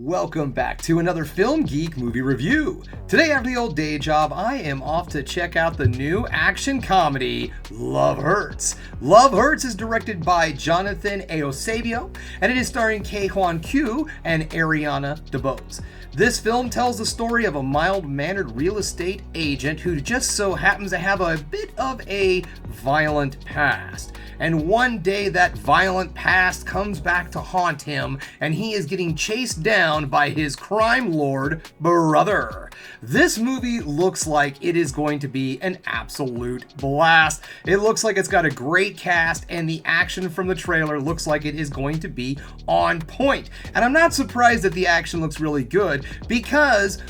Welcome back to another Film Geek movie review. Today, after the old day job, I am off to check out the new action comedy, Love Hurts. Love Hurts is directed by Jonathan Eusebio, and it is starring Kei-Hwan Kyu and Ariana DeBose. This film tells the story of a mild-mannered real estate agent who just so happens to have a bit of a violent past. And one day that violent past comes back to haunt him, and he is getting chased down by his crime lord brother. This movie looks like it is going to be an absolute blast. It looks like it's got a great cast, and the action from the trailer looks like it is going to be on point. And I'm not surprised that the action looks really good, because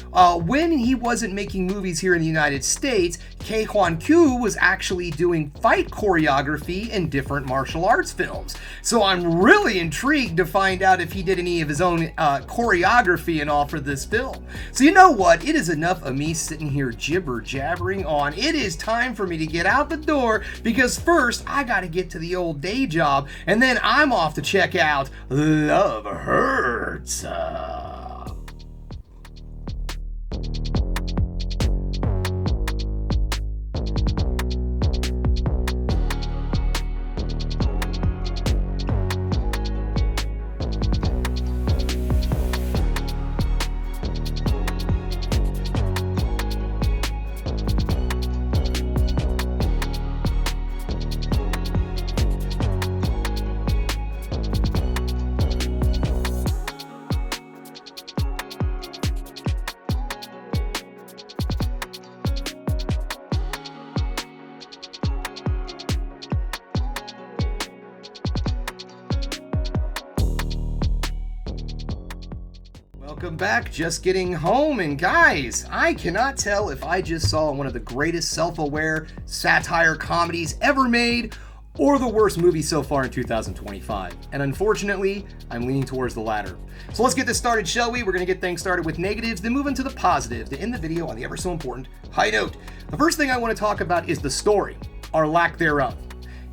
when he wasn't making movies here in the United States, Kei-Hwan Kyu was actually doing fight choreography in different martial arts films. So I'm really intrigued to find out if he did any of his own choreography and all for this film. So you know what? It is enough of me sitting here jibber-jabbering on. It is time for me to get out the door, because first I gotta get to the old day job, and then I'm off to check out Love Hurts. Welcome back, just getting home, and guys, I cannot tell if I just saw one of the greatest self-aware satire comedies ever made, or the worst movie so far in 2025. And unfortunately, I'm leaning towards the latter. So let's get this started, shall we? We're gonna get things started with negatives, then move into the positives to end the video on the ever so important high note. The first thing I want to talk about is the story, or lack thereof.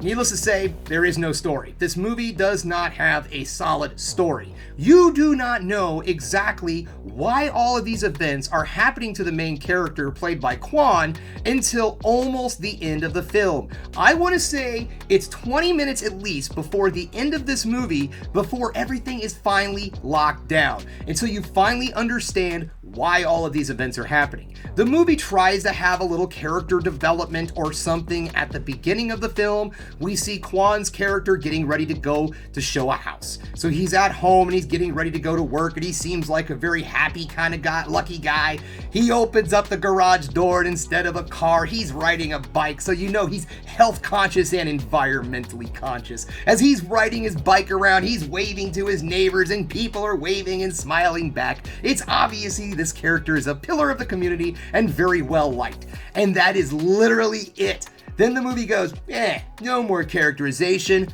Needless to say, there is no story. This movie does not have a solid story. You do not know exactly why all of these events are happening to the main character played by Kwan until almost the end of the film. I want to say it's 20 minutes at least before the end of this movie before everything is finally locked down, until you finally understand why all of these events are happening. The movie tries to have a little character development or something at the beginning of the film. We see Kwan's character getting ready to go to show a house. So he's at home and he's getting ready to go to work, and he seems like a very happy kind of guy, lucky guy. He opens up the garage door, and instead of a car, he's riding a bike. So you know he's health conscious and environmentally conscious. As he's riding his bike around, he's waving to his neighbors, and people are waving and smiling back. It's obviously this character is a pillar of the community and very well liked. And that is literally it. Then the movie goes, no more characterization.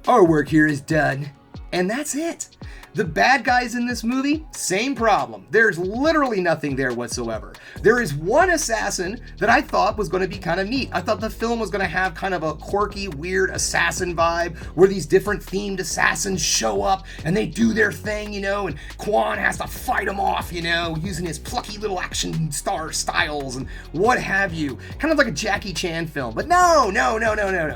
Our work here is done. And that's it. The bad guys in this movie, same problem. There's literally nothing there whatsoever. There is one assassin that I thought was going to be kind of neat. I thought the film was going to have kind of a quirky, weird assassin vibe, where these different themed assassins show up and they do their thing, you know, and Kwan has to fight them off, you know, using his plucky little action star styles and what have you. Kind of like a Jackie Chan film. But no.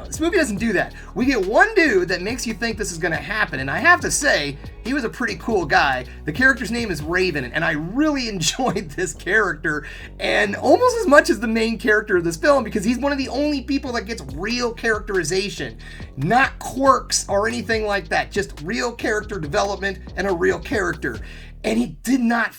This movie doesn't do that. We get one dude that makes you think this is going to happen, and I have to say, he was a pretty cool guy. The character's name is Raven, and I really enjoyed this character, and almost as much as the main character of this film, because he's one of the only people that gets real characterization, not quirks or anything like that, just real character development and a real character. And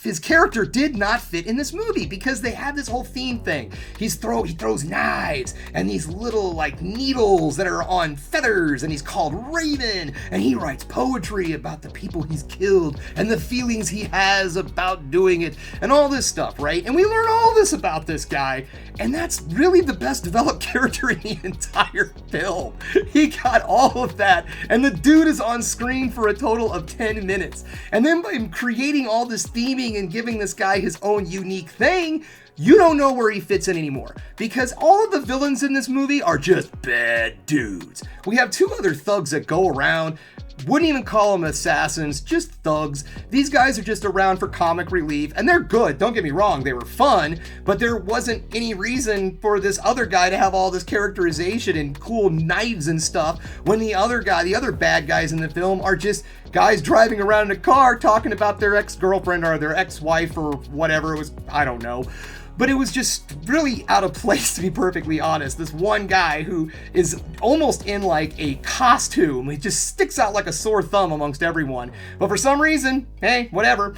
his character did not fit in this movie, because they have this whole theme thing. He throws knives and these little like needles that are on feathers, and he's called Raven, and he writes poetry about the people he's killed and the feelings he has about doing it and all this stuff, right? And we learn all this about this guy, and that's really the best developed character in the entire film. He got all of that, and the dude is on screen for a total of 10 minutes. And then by creating all this theming and giving this guy his own unique thing, you don't know where he fits in anymore, because all of the villains in this movie are just bad dudes. We have two other thugs that go around wouldn't even call them assassins, just thugs. These guys are just around for comic relief, and they're good, don't get me wrong, they were fun, but there wasn't any reason for this other guy to have all this characterization and cool knives and stuff when the other bad guys in the film are just guys driving around in a car talking about their ex-girlfriend or their ex-wife or whatever it was, I don't know. But it was just really out of place, to be perfectly honest. This one guy who is almost in like a costume. He just sticks out like a sore thumb amongst everyone. But for some reason, hey, whatever.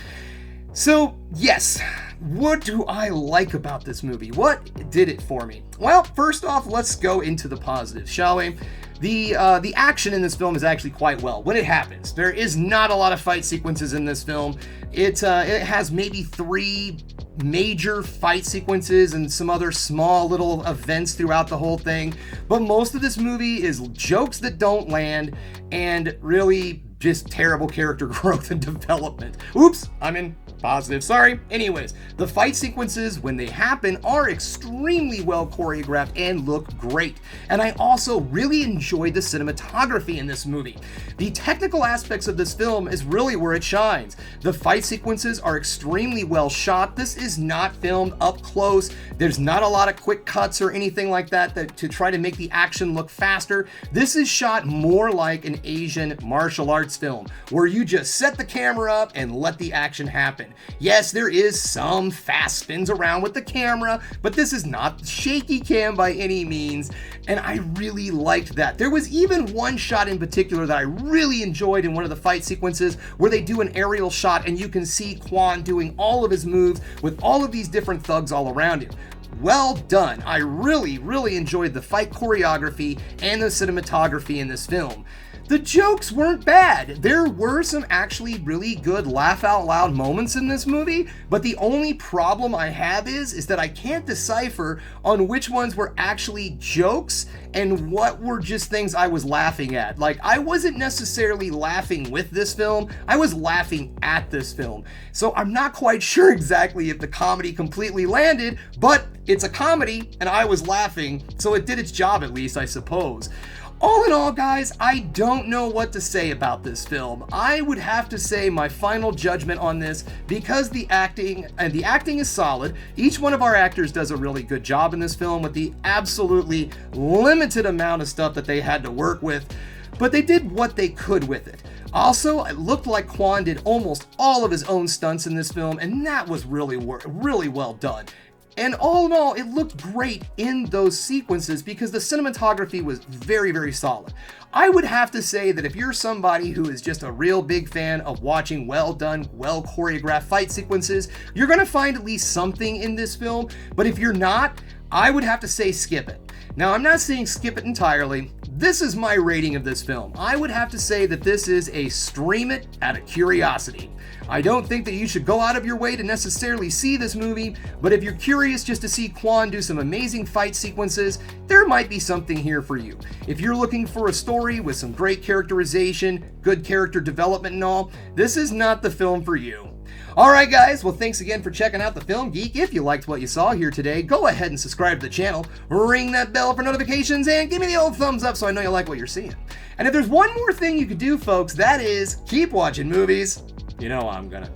So, yes, what do I like about this movie? What did it for me? Well, first off, let's go into the positives, shall we? The action in this film is actually quite well when it happens. There is not a lot of fight sequences in this film. It has maybe 3 major fight sequences and some other small little events throughout the whole thing, but most of this movie is jokes that don't land and really just terrible character growth and development. Oops, I'm in positive, sorry. Anyways, the fight sequences, when they happen, are extremely well choreographed and look great. And I also really enjoyed the cinematography in this movie. The technical aspects of this film is really where it shines. The fight sequences are extremely well shot. This is not filmed up close. There's not a lot of quick cuts or anything like that to try to make the action look faster. This is shot more like an Asian martial arts film, where you just set the camera up and let the action happen. Yes, there is some fast spins around with the camera, but this is not shaky cam by any means, and I really liked that. There was even one shot in particular that I really enjoyed in one of the fight sequences where they do an aerial shot and you can see Quan doing all of his moves with all of these different thugs all around him. Well done. I really enjoyed the fight choreography and the cinematography in this film. The jokes weren't bad. There were some actually really good laugh out loud moments in this movie, but the only problem I have is that I can't decipher on which ones were actually jokes and what were just things I was laughing at. Like, I wasn't necessarily laughing with this film, I was laughing at this film. So I'm not quite sure exactly if the comedy completely landed, but it's a comedy and I was laughing, so it did its job at least, I suppose. All in all, guys, I don't know what to say about this film. I would have to say my final judgment on this, because the acting is solid. Each one of our actors does a really good job in this film with the absolutely limited amount of stuff that they had to work with, but they did what they could with it. Also, it looked like Quan did almost all of his own stunts in this film, and that was really well done. And all in all, it looked great in those sequences because the cinematography was very solid. I would have to say that if you're somebody who is just a real big fan of watching well done, well choreographed fight sequences, you're going to find at least something in this film. But if you're not, I would have to say skip it. Now, I'm not saying skip it entirely. This is my rating of this film. I would have to say that this is a stream it out of curiosity. I don't think that you should go out of your way to necessarily see this movie, but if you're curious just to see Quan do some amazing fight sequences, there might be something here for you. If you're looking for a story with some great characterization, good character development and all, this is not the film for you. Alright guys, well thanks again for checking out the Film Geek. If you liked what you saw here today, go ahead and subscribe to the channel, ring that bell for notifications, and give me the old thumbs up so I know you like what you're seeing. And if there's one more thing you could do, folks, that is keep watching movies. You know I'm gonna.